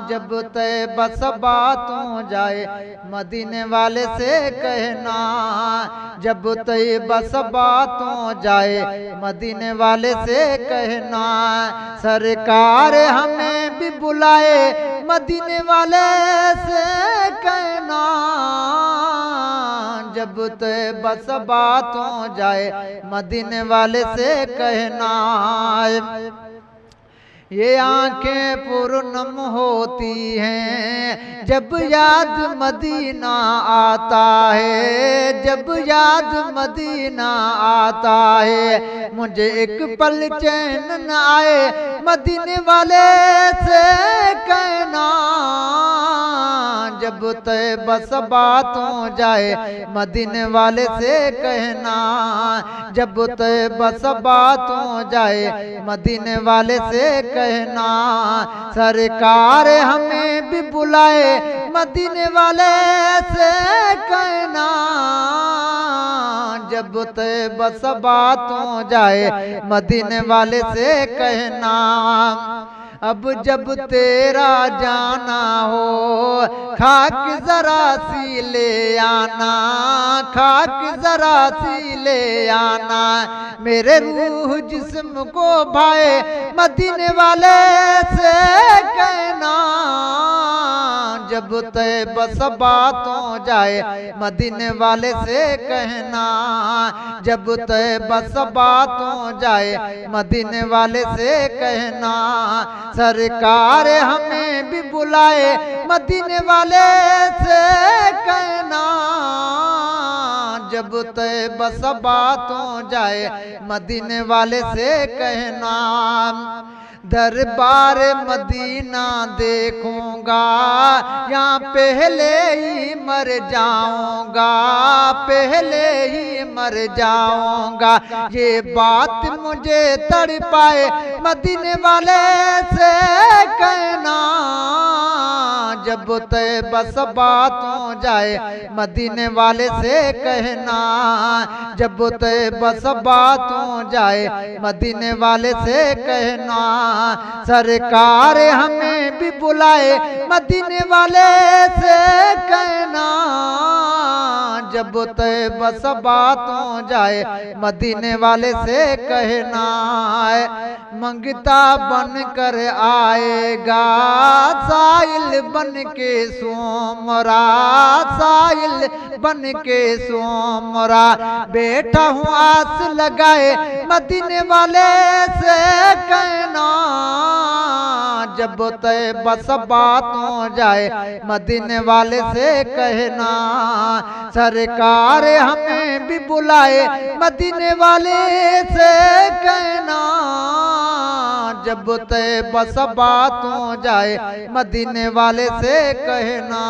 जब तैयबा बातों जाए मदीने वाले से कहना, जब तैयबा बातों जाए मदीने वाले से कहना, सरकार हमें भी बुलाए मदीने वाले से कहना, जब तैयबा बातों जाए मदीने वाले से कहना। ये आंखें पुरनम होती हैं जब याद मदीना आता है, जब याद मदीना आता है, मुझे एक पल चैन न आए मदीने वाले से कहना, जब तैयबा बातों जाए मदीने वाले से कहना, जब तैयबा बातों जाए मदीने वाले से कहना, सरकार हमें भी बुलाए मदीने वाले से कहना, जब तैयबा बातों जाए मदीने वाले से कहना। अब जब तेरा जाना हो खाक जरा सी ले आना, खाक जरा सी ले आना, मेरे रूह जिस्म को भाए मदीने वाले से कहना, जब तैयबा बातों जाए मदीने वाले से कहना, जब तैयबा बातों जाए मदीने वाले से कहना, सरकार हमें भी बुलाए मदीने वाले से कहना, जब तैयबा बातों जाए मदीने वाले से कहना। दरबार मदीना देखूंगा या पहले ही मर जाऊंगा, पहले ही मर जाऊंगा, ये बात मुझे तड़पाए मदीने वाले से कहना, जब तैयबा बातों जाए मदीने वाले से कहना, जब तैयबा बातों जाए मदीने वाले से कहना, सरकार हमें भी बुलाए मदीने वाले से कहना, जब तैयबा बातों जाए मदीने वाले से कहना। मंगता बन कर आएगा साइल बन के सोमरा, साइल बन के सोमरा, बैठा हूँ आस लगाए मदीने वाले से कहना, जब तैयबा बातों जाए मदीने वाले से कहना, सरकार हमें भी बुलाए मदीने वाले से कहना, जब तैयबा बातों जाए मदीने वाले से कहना।